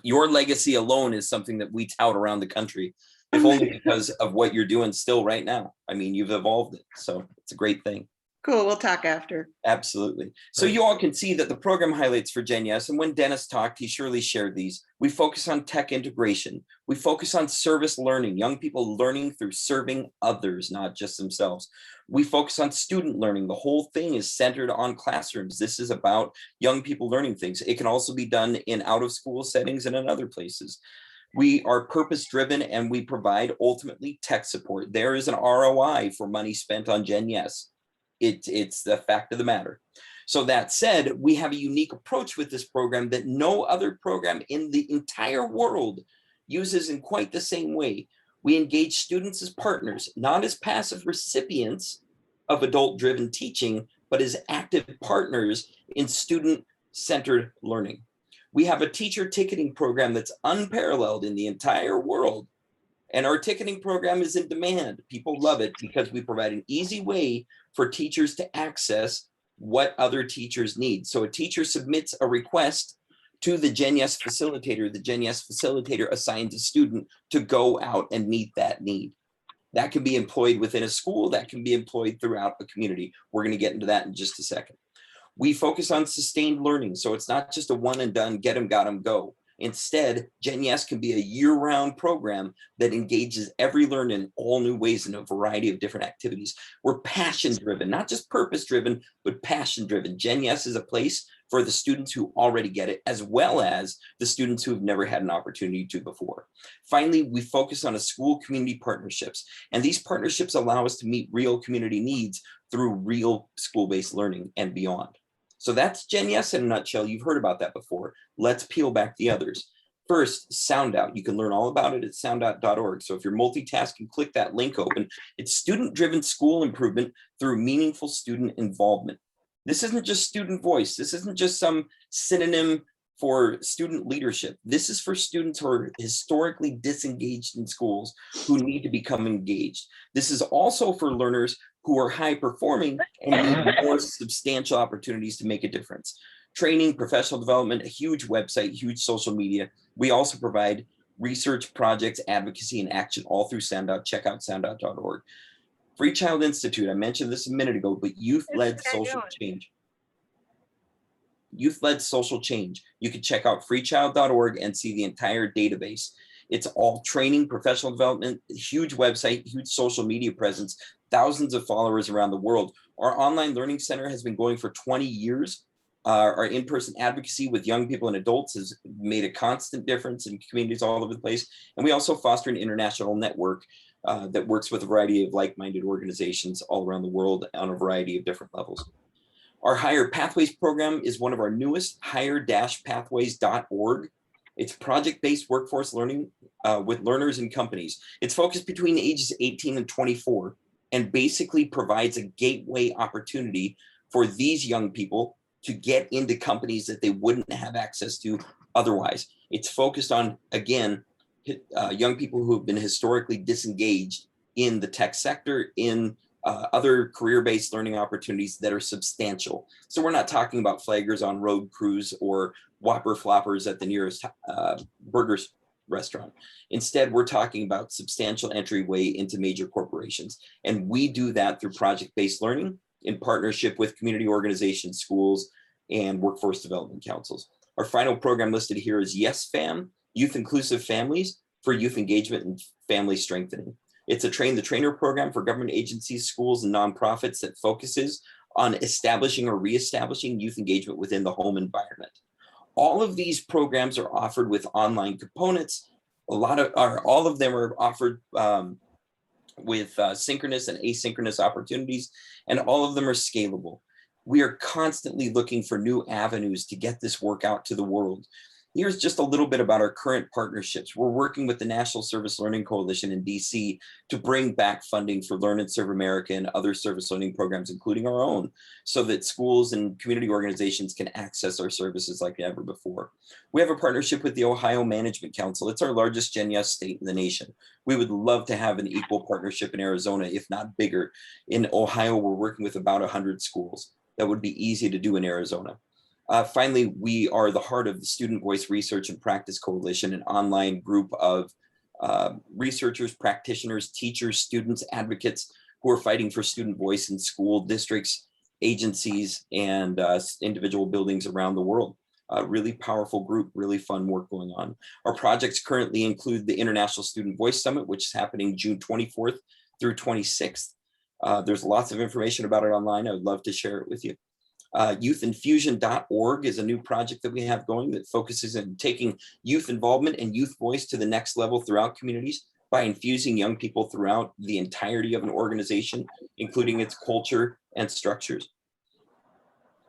Speaker 13: Your legacy alone is something that we tout around the country, if only because of what you're doing still right now. I mean, you've evolved it, so it's a great thing.
Speaker 14: Cool, we'll talk after.
Speaker 13: Absolutely. So you all can see that the program highlights for GenYes, and when Dennis talked, he surely shared these. We focus on tech integration. We focus on service learning, young people learning through serving others, not just themselves. We focus on student learning. The whole thing is centered on classrooms. This is about young people learning things. It can also be done in out-of-school settings and in other places. We are purpose-driven, and we provide ultimately tech support. There is an ROI for money spent on GenYes. It's the fact of the matter. So that said, we have a unique approach with this program that no other program in the entire world uses in quite the same way. We engage students as partners, not as passive recipients of adult-driven teaching, but as active partners in student-centered learning. We have a teacher ticketing program that's unparalleled in the entire world. And our ticketing program is in demand. People love it because we provide an easy way for teachers to access what other teachers need. So a teacher submits a request to the GenYes facilitator. The GenYes facilitator assigns a student to go out and meet that need. That can be employed within a school, that can be employed throughout a community. We're going to get into that in just a second. We focus on sustained learning. So it's not just a one and done, get them, got them, go. Instead, GenYes can be a year-round program that engages every learner in all new ways in a variety of different activities. We're passion-driven, not just purpose-driven, but passion-driven. GenYes is a place for the students who already get it, as well as the students who have never had an opportunity to before. Finally, we focus on a school community partnerships, and these partnerships allow us to meet real community needs through real school-based learning and beyond. So that's GenYes in a nutshell. You've heard about that before. Let's peel back the others. First, SoundOut. You can learn all about it at soundout.org. So if you're multitasking, click that link open. It's student-driven school improvement through meaningful student involvement. This isn't just student voice. This isn't just some synonym for student leadership. This is for students who are historically disengaged in schools who need to become engaged. This is also for learners who are high performing and need more substantial opportunities to make a difference. Training, professional development, a huge website, huge social media. We also provide research, projects, advocacy, and action all through SoundOut. Check out soundout.org. Free Child Institute, I mentioned this a minute ago, but youth-led social change. Youth-led social change. You can check out freechild.org and see the entire database. It's all training, professional development, huge website, huge social media presence, thousands of followers around the world. Our online learning center has been going for 20 years. Our in-person advocacy with young people and adults has made a constant difference in communities all over the place. And we also foster an international network that works with a variety of like-minded organizations all around the world on a variety of different levels. Our Higher Pathways program is one of our newest, higher-pathways.org. It's project-based workforce learning with learners and companies. It's focused between ages 18 and 24 and basically provides a gateway opportunity for these young people to get into companies that they wouldn't have access to otherwise. It's focused on, again, young people who have been historically disengaged in the tech sector, in other career-based learning opportunities that are substantial. So we're not talking about flaggers on road crews or Whopper floppers at the nearest burgers restaurant. Instead, we're talking about substantial entryway into major corporations. And we do that through project-based learning in partnership with community organizations, schools, and workforce development councils. Our final program listed here is YesFam, Youth Inclusive Families for Youth Engagement and Family Strengthening. It's a train the trainer program for government agencies, schools, and nonprofits that focuses on establishing or reestablishing youth engagement within the home environment. All of these programs are offered with online components. All of them are offered with synchronous and asynchronous opportunities, and all of them are scalable. We are constantly looking for new avenues to get this work out to the world. Here's just a little bit about our current partnerships. We're working with the National Service Learning Coalition in DC to bring back funding for Learn and Serve America and other service learning programs, including our own, so that schools and community organizations can access our services like never before. We have a partnership with the Ohio Management Council. It's our largest GenYes state in the nation. We would love to have an equal partnership in Arizona, if not bigger. In Ohio, we're working with about 100 schools. That would be easy to do in Arizona. Finally, we are the heart of the Student Voice Research and Practice Coalition, an online group of researchers, practitioners, teachers, students, advocates who are fighting for student voice in school districts, agencies, and individual buildings around the world. Really powerful group, really fun work going on. Our projects currently include the International Student Voice Summit, which is happening June 24th through 26th. There's lots of information about it online. I would love to share it with you. Youthinfusion.org is a new project that we have going that focuses on taking youth involvement and youth voice to the next level throughout communities by infusing young people throughout the entirety of an organization, including its culture and structures.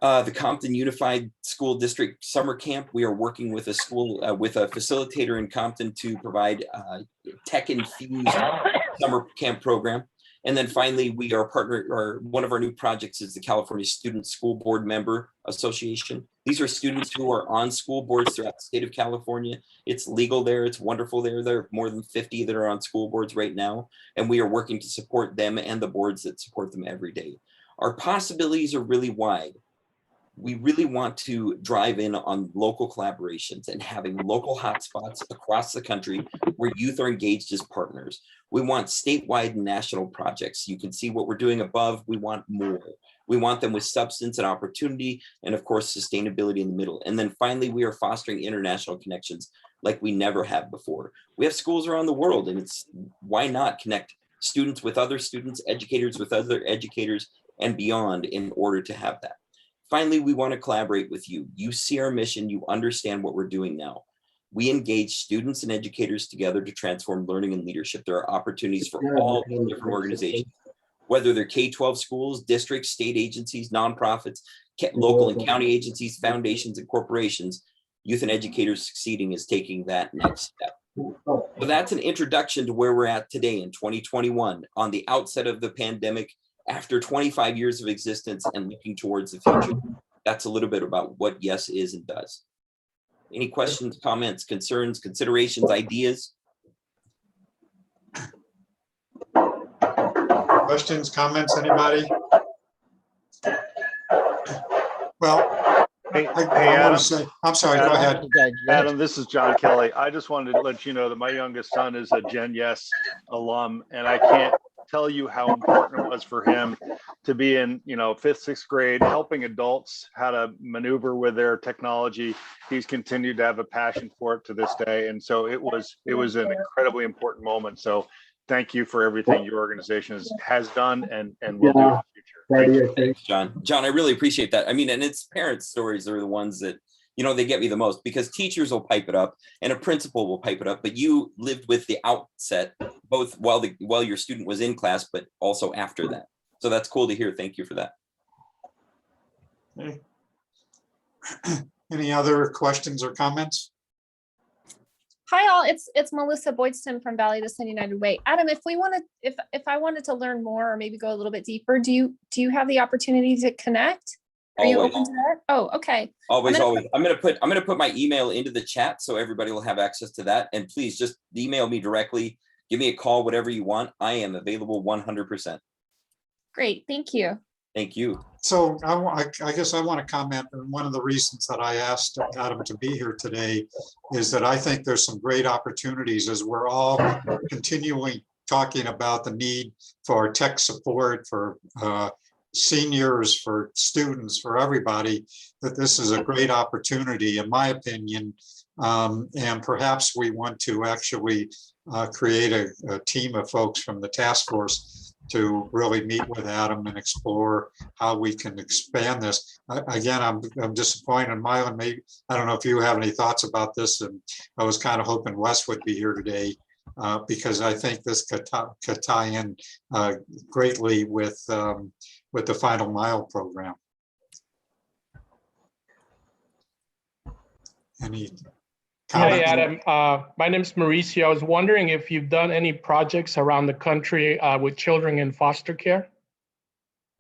Speaker 13: The Compton Unified School District Summer Camp, we are working with a school, with a facilitator in Compton to provide tech-infused summer camp program. And then finally, we are one of our new projects is the California Student School Board Member Association. These are students who are on school boards throughout the state of California. It's legal there, it's wonderful there. There are more than 50 that are on school boards right now, and we are working to support them and the boards that support them every day. Our possibilities are really wide. We really want to drive in on local collaborations and having local hotspots across the country where youth are engaged as partners. We want statewide and national projects. You can see what we're doing above. We want more. We want them with substance and opportunity, and of course, sustainability in the middle. And then finally, we are fostering international connections like we never have before. We have schools around the world, and it's why not connect students with other students, educators with other educators, and beyond in order to have that. Finally, we want to collaborate with you. You see our mission, you understand what we're doing now. We engage students and educators together to transform learning and leadership. There are opportunities for all these different organizations, whether they're K-12 schools, districts, state agencies, nonprofits, local and county agencies, foundations, and corporations. Youth and Educators Succeeding is taking that next step. So that's an introduction to where we're at today in 2021, on the outset of the pandemic, after 25 years of existence and looking towards the future. That's a little bit about what YES is and does. Any questions, comments, concerns, considerations, ideas?
Speaker 1: Questions, comments, anybody? Well,
Speaker 15: Hey,
Speaker 1: I
Speaker 15: Adam.
Speaker 1: want to say, I'm sorry, go ahead.
Speaker 15: Adam, this is John Kelly. I just wanted to let you know that my youngest son is a Gen Yes alum, and I can't tell you how important it was for him to be in, 5th, 6th grade, helping adults how to maneuver with their technology. He's continued to have a passion for it to this day. And so it was an incredibly important moment. So thank you for everything your organization has done and will do in the future.
Speaker 13: Thanks, John. John, I really appreciate that. I mean, and it's parents' stories are the ones that, they get me the most, because teachers will pipe it up and a principal will pipe it up, but you lived with the outset, both while your student was in class, but also after that. So that's cool to hear. Thank you for that.
Speaker 1: Okay. Any other questions or comments?
Speaker 16: Hi all, it's Melissa Boydston from Valley to Sun United Way. Adam, if I wanted to learn more or maybe go a little bit deeper, do you have the opportunity to connect? Are you open to that? Oh, okay.
Speaker 13: Always. I'm gonna put my email into the chat so everybody will have access to that. And please just email me directly. Give me a call, whatever you want. I am available 100%.
Speaker 16: Great, thank you.
Speaker 13: Thank you.
Speaker 1: So I guess I want to comment. And one of the reasons that I asked Adam to be here today is that I think there's some great opportunities as we're all continuing talking about the need for tech support for seniors, for students, for everybody, that this is a great opportunity, in my opinion. And perhaps we want to actually create a team of folks from the task force to really meet with Adam and explore how we can expand this. Again, I'm disappointed, Mylan, maybe, I don't know if you have any thoughts about this, and I was kind of hoping Wes would be here today because I think this could tie in greatly with the Final Mile program. Any
Speaker 17: Hi,
Speaker 1: comments?
Speaker 17: Adam. My name is Mauricio. I was wondering if you've done any projects around the country with children in foster care?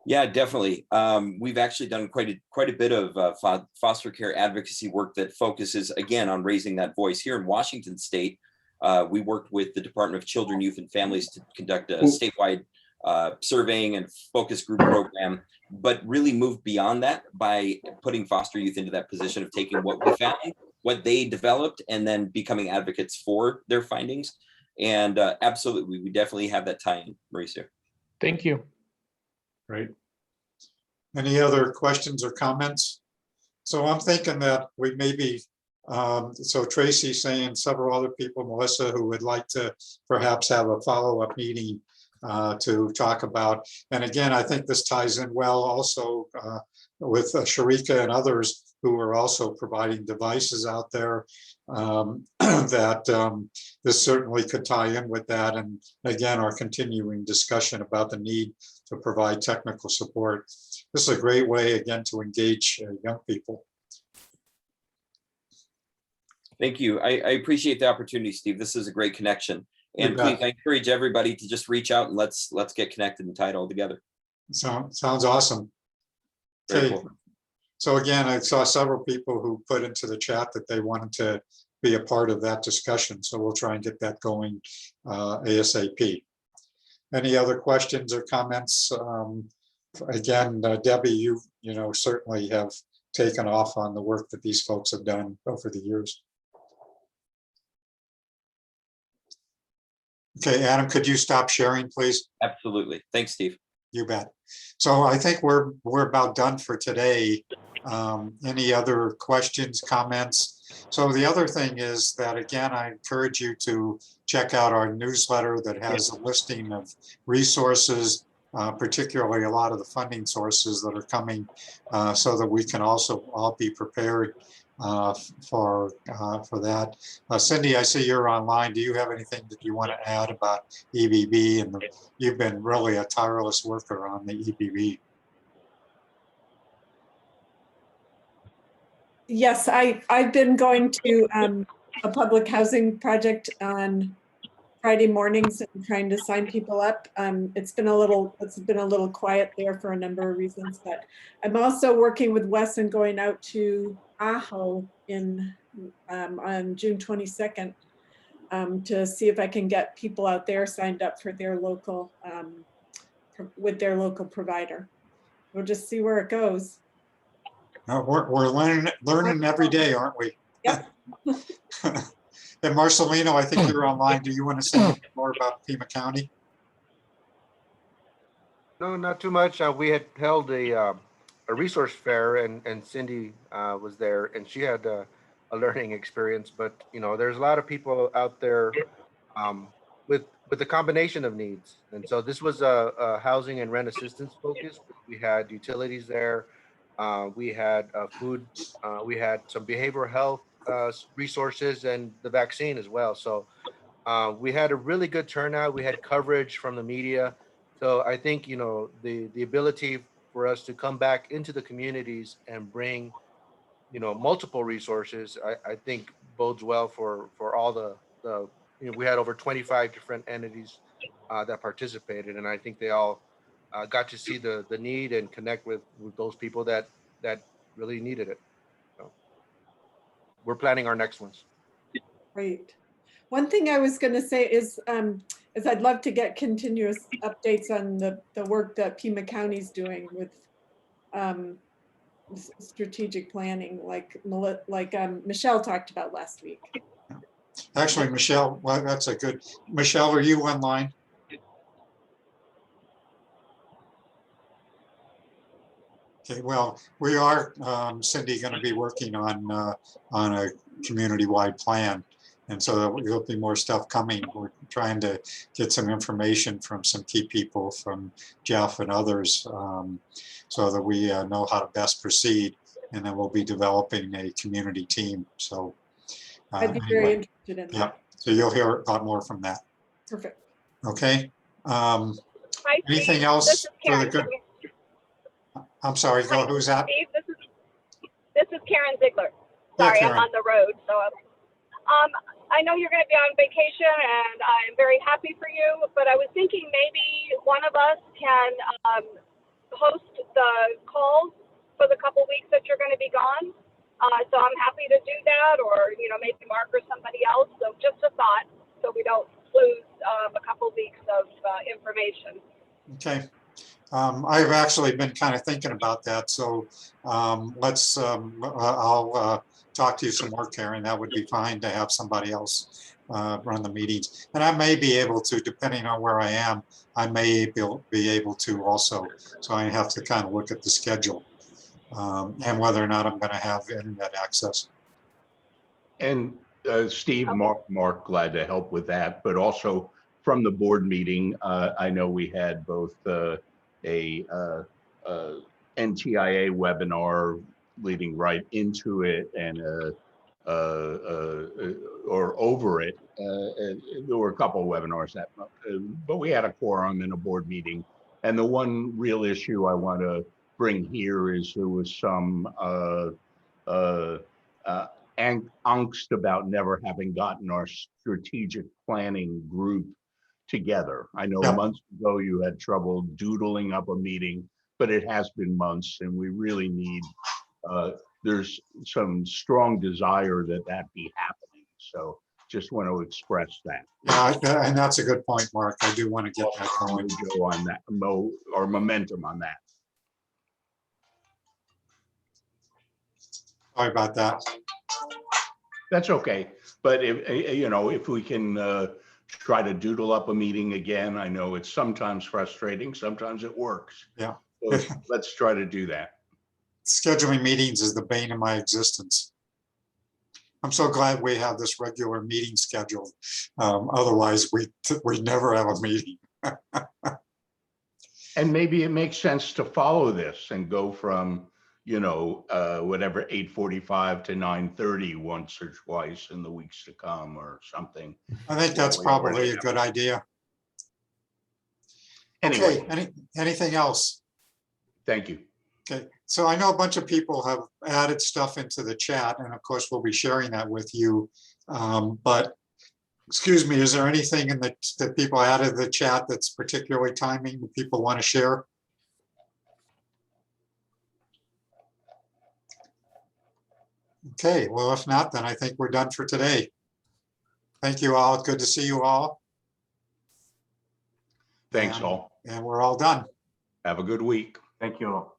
Speaker 13: Yeah, definitely. We've actually done quite a bit of foster care advocacy work that focuses, again, on raising that voice. Here in Washington State, we worked with the Department of Children, Youth, and Families to conduct a statewide surveying and focus group program, but really moved beyond that by putting foster youth into that position of taking what we found, what they developed, and then becoming advocates for their findings. And absolutely, we definitely have that tie-in, Mauricio.
Speaker 17: Thank you.
Speaker 1: Right. Any other questions or comments? So I'm thinking that we maybe, so Tracy's saying several other people, Melissa, who would like to perhaps have a follow-up meeting to talk about. And again, I think this ties in well also with Sharika and others who are also providing devices out there that this certainly could tie in with that. And again, our continuing discussion about the need to provide technical support. This is a great way, again, to engage young people.
Speaker 13: Thank you. I appreciate the opportunity, Steve. This is a great connection. And please, I encourage everybody to just reach out and let's get connected and tie it all together.
Speaker 1: Sounds awesome.
Speaker 13: Very cool.
Speaker 1: So again, I saw several people who put into the chat that they wanted to be a part of that discussion. So we'll try and get that going ASAP. Any other questions or comments again, Debbie, you know, certainly have taken off on the work that these folks have done over the years. Okay, Adam, could you stop sharing, please?
Speaker 13: Absolutely. Thanks, Steve.
Speaker 1: You bet. So I think we're about done for today. Any other questions, comments? So the other thing is that, again, I encourage you to check out our newsletter that has a listing of resources, particularly a lot of the funding sources that are coming, so that we can also all be prepared for that. Cindy, I see you're online. Do you have anything that you want to add about EBB? And you've been really a tireless worker on the EBB.
Speaker 18: Yes, I've been going to a public housing project on Friday mornings and trying to sign people up. It's been a little quiet there for a number of reasons, but I'm also working with Wes and going out to Ajo on June 22nd to see if I can get people out there signed up for their local with their local provider. We'll just see where it goes.
Speaker 1: We're learning every day, aren't we?
Speaker 18: Yep.
Speaker 1: And Marcelino, I think you're online. Do you want to say anything more about Pima County?
Speaker 19: No, not too much. We had held a resource fair, and Cindy was there, and she had a learning experience. But you know, there's a lot of people out there with a combination of needs, and so this was a housing and rent assistance focus. We had utilities there, we had food, we had some behavioral health resources, and the vaccine as well. So we had a really good turnout. We had coverage from the media. So I think, you know, the ability for us to come back into the communities and bring, you know, multiple resources, I think bodes well for all the you know, we had over 25 different entities that participated, and I think they all got to see the need and connect with those people that really needed it. So we're planning our next ones.
Speaker 18: Great. One thing I was going to say is I'd love to get continuous updates on the work that Pima County's doing with strategic planning, like Michelle talked about last week.
Speaker 1: Actually, Michelle, well, that's a good. Michelle, are you online? Okay, well, we are, Cindy, going to be working on a community-wide plan. And so there'll be more stuff coming. We're trying to get some information from some key people, from Jeff and others, so that we know how to best proceed. And then we'll be developing a community team. So
Speaker 18: I'd be very interested in that.
Speaker 1: Yeah, so you'll hear a lot more from that.
Speaker 18: Perfect.
Speaker 1: Okay.
Speaker 20: Hi,
Speaker 1: Anything
Speaker 20: Steve.
Speaker 1: else
Speaker 20: This is
Speaker 1: for the
Speaker 20: Karen.
Speaker 1: good? I'm sorry, go, who's that?
Speaker 20: Steve, this is Karen Ziegler. Sorry,
Speaker 1: Karen.
Speaker 20: I'm on the road. So I know you're going to be on vacation, and I'm very happy for you, but I was thinking maybe one of us can host the calls for the couple weeks that you're going to be gone. So I'm happy to do that, or, you know, maybe Mark or somebody else. So just a thought, so we don't lose a couple weeks of information.
Speaker 1: Okay. I've actually been kind of thinking about that. So let's, I'll talk to you some more, Karen. That would be fine to have somebody else run the meetings. And I may be able to, depending on where I am, I may be able to also. So I have to kind of look at the schedule and whether or not I'm going to have internet access.
Speaker 4: And Steve, Mark, glad to help with that. But also from the board meeting, I know we had both a NTIA webinar leading right into it and or over it. There were a couple of webinars that, but we had a quorum in a board meeting. And the one real issue I want to bring here is there was some angst about never having gotten our strategic planning group together. I know months ago you had trouble doodling up a meeting, but it has been months, and we really need, there's some strong desire that be happening. So just want to express that.
Speaker 1: Yeah, and that's a good point, Mark. I do want to get that going.
Speaker 4: Go on that, or momentum on that.
Speaker 1: Sorry about that.
Speaker 4: That's okay. But if, you know, if we can try to doodle up a meeting again, I know it's sometimes frustrating, sometimes it works.
Speaker 1: Yeah.
Speaker 4: So let's try to do that.
Speaker 1: Scheduling meetings is the bane of my existence. I'm so glad we have this regular meeting scheduled. Otherwise, we never have a meeting.
Speaker 4: And maybe it makes sense to follow this and go from, you know, whatever, 8:45 to 9:30 once or twice in the weeks to come or something.
Speaker 1: I think that's
Speaker 4: We already
Speaker 1: probably a
Speaker 4: have.
Speaker 1: good idea.
Speaker 4: Anyway.
Speaker 1: Okay, anything else?
Speaker 4: Thank you.
Speaker 1: Okay, so I know a bunch of people have added stuff into the chat, and of course, we'll be sharing that with you. But excuse me, is there anything in that people added to the chat that's particularly timing that people want to share? Okay, well, if not, then I think we're done for today. Thank you all. Good to see you all.
Speaker 4: Thanks all.
Speaker 1: And we're all done.
Speaker 4: Have a good week.
Speaker 7: Thank you all.